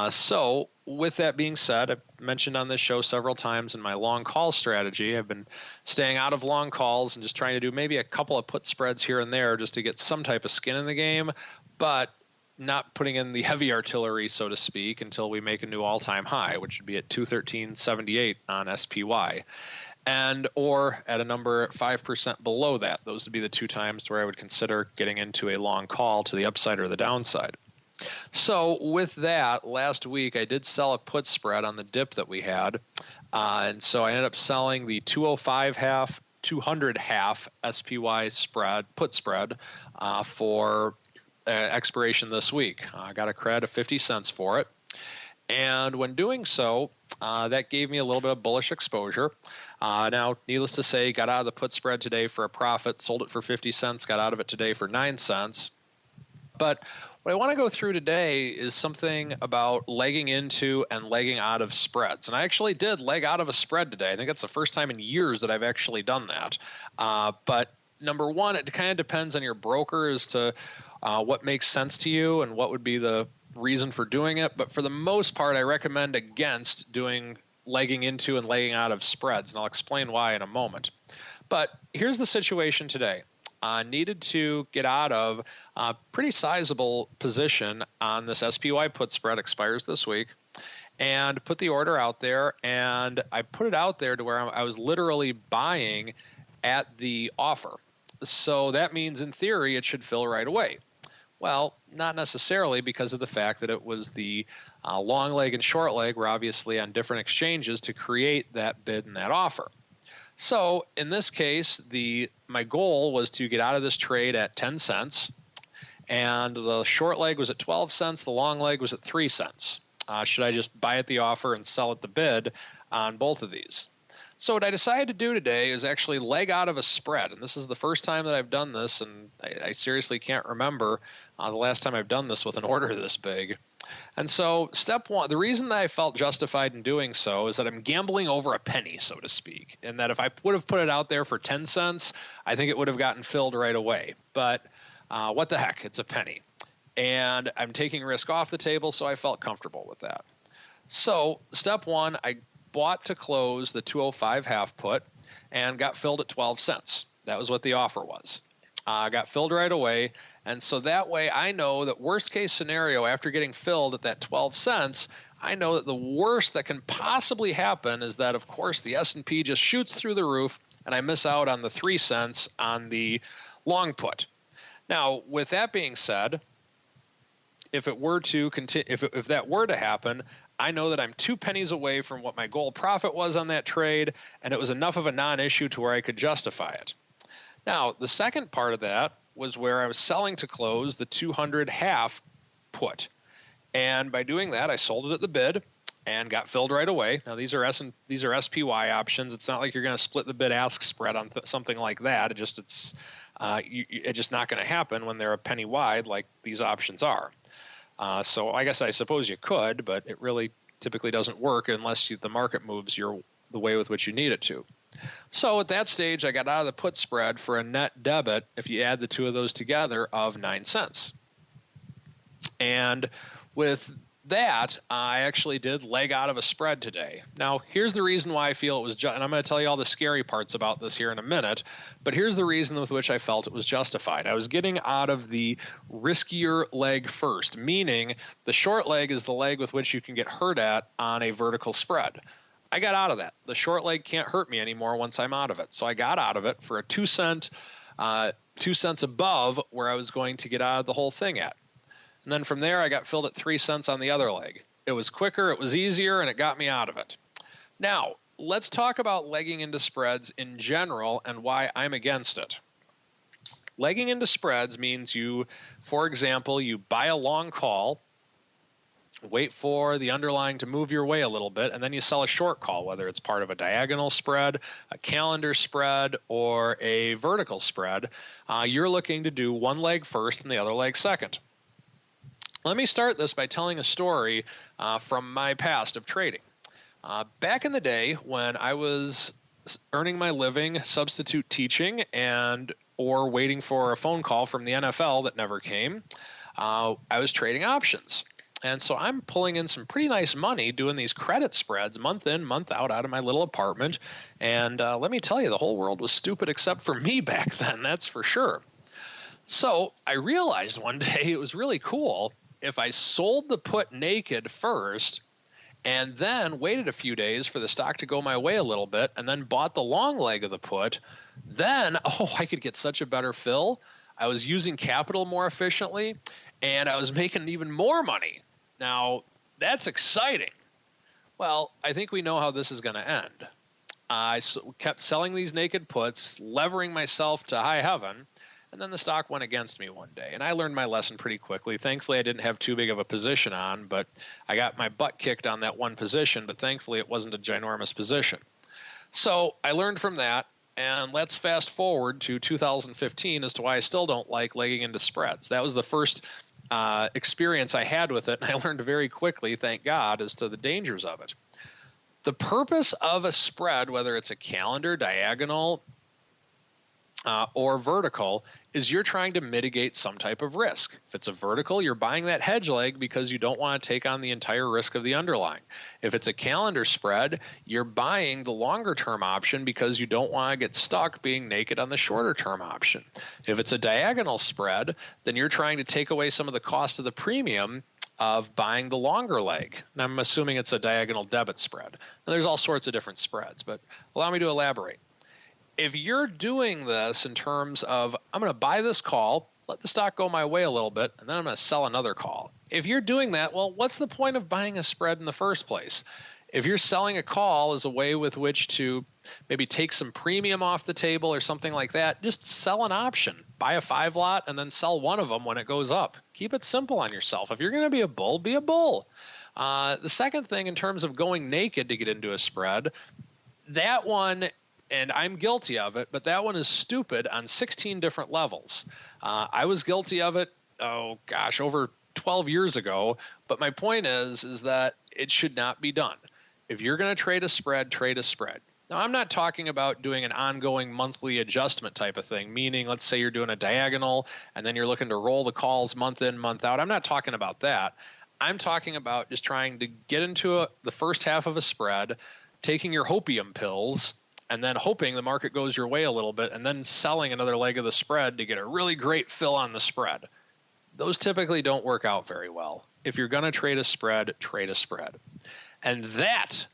So with that being said, I've mentioned on this show several times in my long call strategy, I've been staying out of long calls and just trying to do maybe a couple of put spreads here and there just to get some type of skin in the game, but not putting in the heavy artillery, so to speak, until we make a new all-time high, which would be at 213.78 on SPY. And or at a number 5% below that. Those would be the two times where I would consider getting into a long call to the upside or the downside. So with that, last week I did sell a put spread on the dip that we had. And so I ended up selling the 205 half, 200 half SPY spread, put spread for expiration this week. I got a credit of 50 cents for it. And when doing so, that gave me a little bit of bullish exposure. Now, needless to say, got out of the put spread today for a profit, sold it for 50 cents, got out of it today for 9 cents. But what I want to go through today is something about legging into and legging out of spreads. And I actually did leg out of a spread today. I think that's the first time in years that I've actually done that. But number one, it kind of depends on your broker as to what makes sense to you and what would be the reason for doing it. But for the most part, I recommend against doing legging into and legging out of spreads, and I'll explain why in a moment. But here's the situation today. Needed to get out of a pretty sizable position on this SPY put spread, expires this week, and put the order out there. And I put it out there to where I was literally buying at the offer. So that means in theory it should fill right away. Well, not necessarily, because of the fact that it was the long leg and short leg were obviously on different exchanges to create that bid and that offer. So in this case, my goal was to get out of this trade at 10 cents, and the short leg was at 12 cents, the long leg was at 3 cents. Should I just buy at the offer and sell at the bid on both of these? So what I decided to do today is actually leg out of a spread, and this is the first time that I've done this, and I seriously can't remember the last time I've done this with an order this big. And so step one, the reason that I felt justified in doing so is that I'm gambling over a penny, so to speak, and that if I would have put it out there for 10 cents, I think it would have gotten filled right away. But what the heck, it's a penny. And I'm taking risk off the table, so I felt comfortable with that. So step one, I bought to close the 205 half put and got filled at 12 cents. That was what the offer was. Got filled right away. And so that way I know that worst case scenario, after getting filled at that 12 cents, I know that the worst that can possibly happen is that, of course, the S&P just shoots through the roof and I miss out on the 3 cents on the long put. Now, with that being said, if it were to continue, if that were to happen, I know that I'm 2 pennies away from what my goal profit was on that trade, and it was enough of a non-issue to where I could justify it. Now, the second part of that was where I was selling to close the 200 half put. And by doing that, I sold it at the bid and got filled right away. Now, these are SPY options. It's not like you're going to split the bid-ask spread on something like that. It's just not going to happen when they're a penny wide like these options are. So I suppose you could, but it really typically doesn't work unless the market moves the way with which you need it to. So at that stage, I got out of the put spread for a net debit, if you add the two of those together, of 9 cents. And with that, I actually did leg out of a spread today. Now, here's the reason why I feel it was and I'm going to tell you all the scary parts about this here in a minute, but here's the reason with which I felt it was justified. I was getting out of the riskier leg first, meaning the short leg is the leg with which you can get hurt at on a vertical spread. I got out of that. The short leg can't hurt me anymore once I'm out of it. So I got out of it for a 2 cent 2 cents above where I was going to get out of the whole thing at. And then from there, I got filled at 3 cents on the other leg. It was quicker, it was easier, and it got me out of it. Now, let's talk about legging into spreads in general and why I'm against it. Legging into spreads means you, for example, you buy a long call, wait for the underlying to move your way a little bit, and then you sell a short call, whether it's part of a diagonal spread, a calendar spread, or a vertical spread. You're looking to do one leg first and the other leg second. Let me start this by telling a story from my past of trading. Back in the day when I was earning my living substitute teaching or waiting for a phone call from the NFL that never came, I was trading options. And so I'm pulling in some pretty nice money doing these credit spreads month in, month out of my little apartment. And let me tell you, the whole world was stupid except for me back then, that's for sure. So I realized one day it was really cool if I sold the put naked first and then waited a few days for the stock to go my way a little bit and then bought the long leg of the put, then, I could get such a better fill. I was using capital more efficiently, and I was making even more money. Now, that's exciting. Well, I think we know how this is going to end. I kept selling these naked puts, levering myself to high heaven, and then the stock went against me one day. And I learned my lesson pretty quickly. Thankfully, I didn't have too big of a position on, but I got my butt kicked on that one position, but thankfully it wasn't a ginormous position. So I learned from that, and let's fast forward to 2015 as to why I still don't like legging into spreads. That was the first experience I had with it, and I learned very quickly, thank God, as to the dangers of it. The purpose of a spread, whether it's a calendar, diagonal, or vertical, is you're trying to mitigate some type of risk. If it's a vertical, you're buying that hedge leg because you don't want to take on the entire risk of the underlying. If it's a calendar spread, you're buying the longer term option because you don't want to get stuck being naked on the shorter term option. If it's a diagonal spread, then you're trying to take away some of the cost of the premium of buying the longer leg. And I'm assuming it's a diagonal debit spread. Now, there's all sorts of different spreads, but allow me to elaborate. If you're doing this in terms of, I'm going to buy this call, let the stock go my way a little bit, and then I'm going to sell another call. If you're doing that, well, what's the point of buying a spread in the first place? If you're selling a call as a way with which to maybe take some premium off the table or something like that, just sell an option. Buy a 5 lot and then sell one of them when it goes up. Keep it simple on yourself. If you're going to be a bull, be a bull. The second thing in terms of going naked to get into a spread, that one, and I'm guilty of it, but that one is stupid on 16 different levels. I was guilty of it, over 12 years ago. But my point is that it should not be done. If you're going to trade a spread, trade a spread. Now, I'm not talking about doing an ongoing monthly adjustment type of thing, meaning let's say you're doing a diagonal and then you're looking to roll the calls month in, month out. I'm not talking about that. I'm talking about just trying to get into the first half of a spread, taking your hopium pills, and then hoping the market goes your way a little bit, and then selling another leg of the spread to get a really great fill on the spread. Those typically don't work out very well. If you're going to trade a spread, trade a spread. And that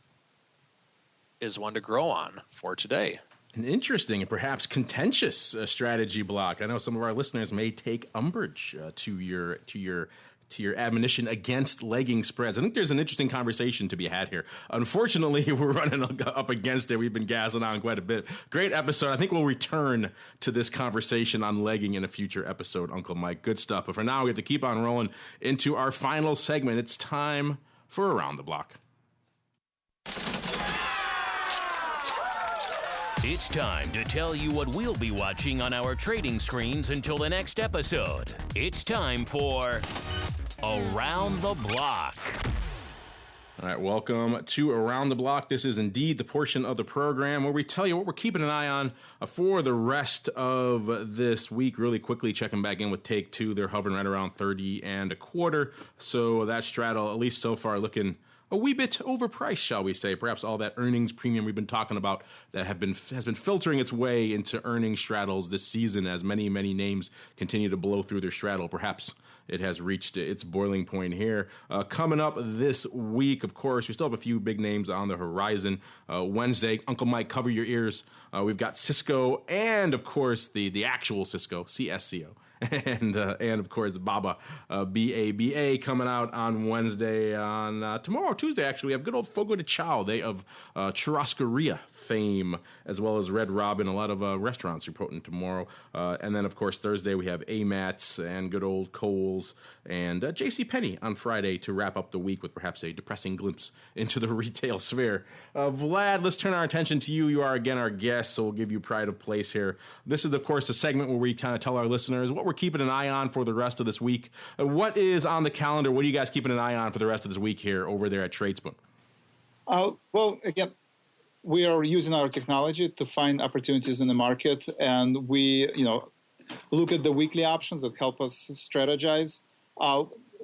is one to grow on for today. An interesting and perhaps contentious strategy block. I know some of our listeners may take umbrage to your admonition against legging spreads. I think there's an interesting conversation to be had here. Unfortunately, we're running up against it. We've been gassing on quite a bit. Great episode. I think we'll return to this conversation on legging in a future episode, Uncle Mike. Good stuff. But for now, we have to keep on rolling into our final segment. It's time for Around the Block. It's time to tell you what we'll be watching on our trading screens until the next episode. It's time for Around the Block. All right, welcome to Around the Block. This is indeed the portion of the program where we tell you what we're keeping an eye on for the rest of this week. Really quickly checking back in with Take Two. They're hovering right around 30 1/4. So that straddle, at least so far, looking a wee bit overpriced, shall we say. Perhaps all that earnings premium we've been talking about that has been filtering its way into earnings straddles this season as many names continue to blow through their straddle. Perhaps it has reached its boiling point here. Coming up this week, of course, we still have a few big names on the horizon. Wednesday, Uncle Mike, cover your ears. We've got Cisco and, of course, the actual Cisco, CSCO. And of course, Baba, BABA, coming out on Wednesday. On tomorrow, Tuesday, actually, we have good old Fogo de Chao. They of churrascaria fame, as well as Red Robin. A lot of restaurants reporting tomorrow. And then, of course, Thursday, we have AMATs and good old Kohl's and JCPenney on Friday to wrap up the week with perhaps a depressing glimpse into the retail sphere. Vlad, let's turn our attention to you. You are, again, our guest, so we'll give you pride of place here. This is, of course, a segment where we kind of tell our listeners what we're keeping an eye on for the rest of this week. What is on the calendar? What are you guys keeping an eye on for the rest of this week here over there at Tradespoon? Well, again, we are using our technology to find opportunities in the market, and we, look at the weekly options that help us strategize.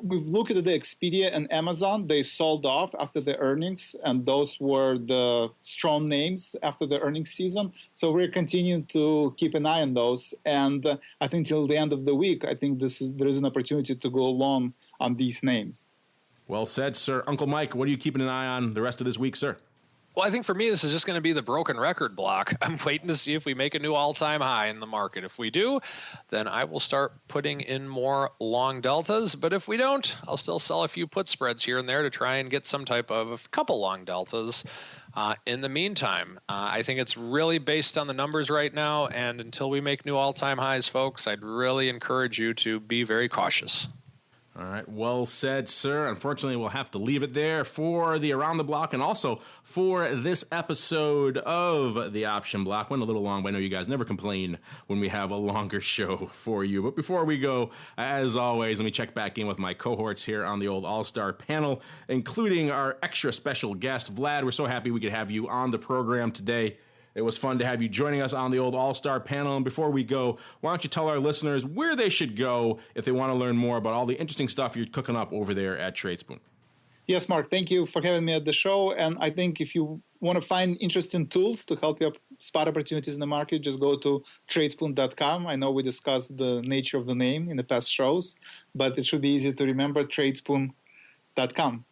We've looked at the Expedia and Amazon. They sold off after the earnings, and those were the strong names after the earnings season. So we're continuing to keep an eye on those. And I think till the end of the week, I think there is an opportunity to go long on these names. Well said, sir. Uncle Mike, what are you keeping an eye on the rest of this week, sir? Well, I think for me, this is just going to be the broken record block. I'm waiting to see if we make a new all-time high in the market. If we do, then I will start putting in more long deltas. But if we don't, I'll still sell a few put spreads here and there to try and get some type of couple long deltas. In the meantime, I think it's really based on the numbers right now. And until we make new all-time highs, folks, I'd really encourage you to be very cautious. All right, well said, sir. Unfortunately, we'll have to leave it there for the Around the Block and also for this episode of the Option Block. Went a little long, but I know you guys never complain when we have a longer show for you. But before we go, as always, let me check back in with my cohorts here on the old All-Star panel, including our extra special guest, Vlad. We're so happy we could have you on the program today. It was fun to have you joining us on the old All-Star panel. And before we go, why don't you tell our listeners where they should go if they want to learn more about all the interesting stuff you're cooking up over there at Tradespoon? Yes, Mark, thank you for having me at the show. And I think if you want to find interesting tools to help you spot opportunities in the market, just go to tradespoon.com. I know we discussed the nature of the name in the past shows, but it should be easy to remember, tradespoon.com.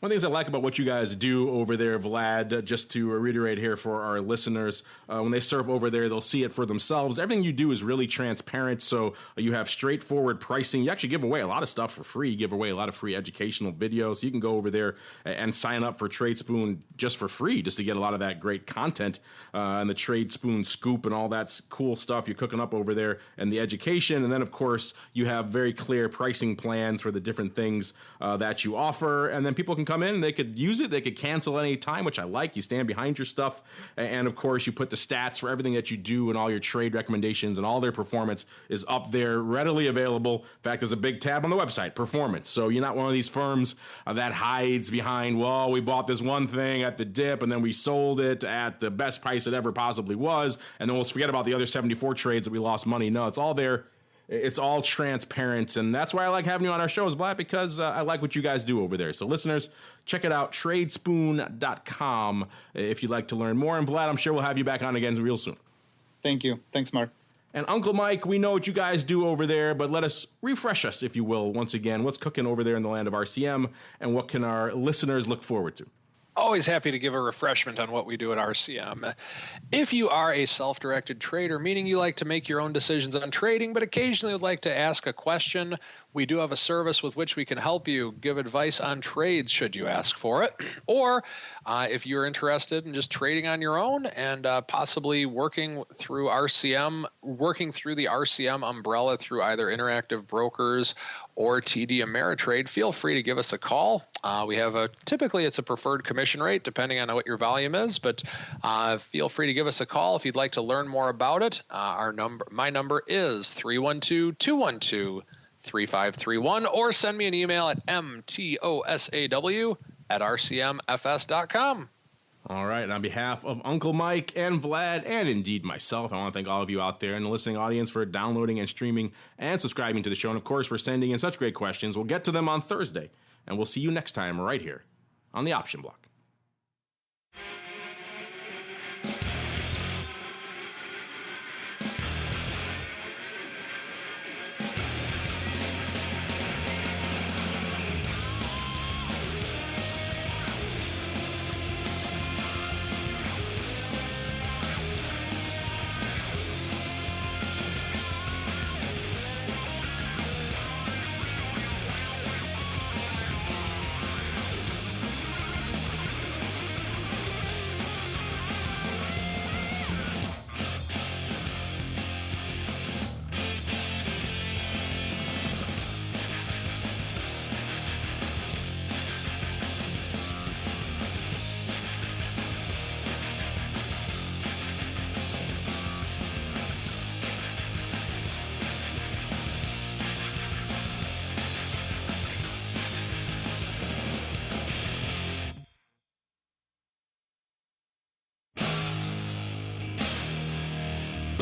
One of the things I like about what you guys do over there, Vlad, just to reiterate here for our listeners, when they surf over there, they'll see it for themselves. Everything you do is really transparent, so you have straightforward pricing. You actually give away a lot of stuff for free. You give away a lot of free educational videos. So you can go over there and sign up for Tradespoon just for free, just to get a lot of that great content and the Tradespoon scoop and all that cool stuff you're cooking up over there and the education. And then, of course, you have very clear pricing plans for the different things that you offer. And then people can come in, they could use it, they could cancel any time, which I like. You stand behind your stuff, and of course you put the stats for everything that you do and all your trade recommendations and all their performance is up there, readily available. In fact, there's a big tab on the website, performance. So you're not one of these firms that hides behind, well, we bought this one thing at the dip and then we sold it at the best price it ever possibly was, and then we'll forget about the other 74 trades that we lost money. No, it's all there. It's all transparent, and that's why I like having you on our shows, Vlad, because I like what you guys do over there. So listeners, check it out, tradespoon.com, if you'd like to learn more. And Vlad, I'm sure we'll have you back on again real soon. Thank you. Thanks, Mark. And Uncle Mike, we know what you guys do over there, but refresh us, if you will, once again. What's cooking over there in the land of RCM, and what can our listeners look forward to? Always happy to give a refreshment on what we do at RCM. If you are a self-directed trader, meaning you like to make your own decisions on trading, but occasionally would like to ask a question, we do have a service with which we can help you give advice on trades should you ask for it. Or if you're interested in just trading on your own and possibly working through the RCM umbrella through either Interactive Brokers or TD Ameritrade, feel free to give us a call. We have typically it's a preferred commission rate depending on what your volume is, but feel free to give us a call if you'd like to learn more about it. My number is 312-212-3531, or send me an email at mtosaw@rcmfs.com. All right. And on behalf of Uncle Mike and Vlad, and indeed myself, I want to thank all of you out there in the listening audience for downloading and streaming and subscribing to the show. And of course, for sending in such great questions. We'll get to them on Thursday, and we'll see you next time right here on the Option Block.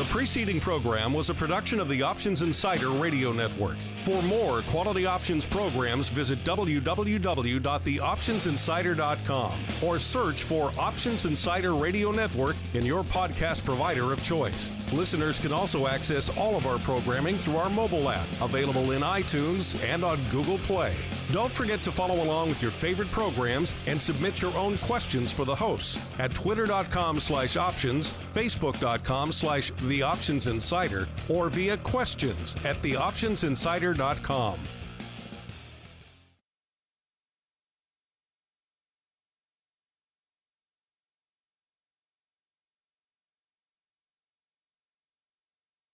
preceding program was a production of the Options Insider Radio Network. For more quality options programs, visit www.theoptionsinsider.com or search for Options Insider Radio Network in your podcast provider of choice. Listeners can also access all of our programming through our mobile app, available in iTunes and on Google Play. Don't forget to follow along with your favorite programs and submit your own questions for the hosts at twitter.com/options, facebook.com/theoptionsinsider, or via questions@theoptionsinsider.com.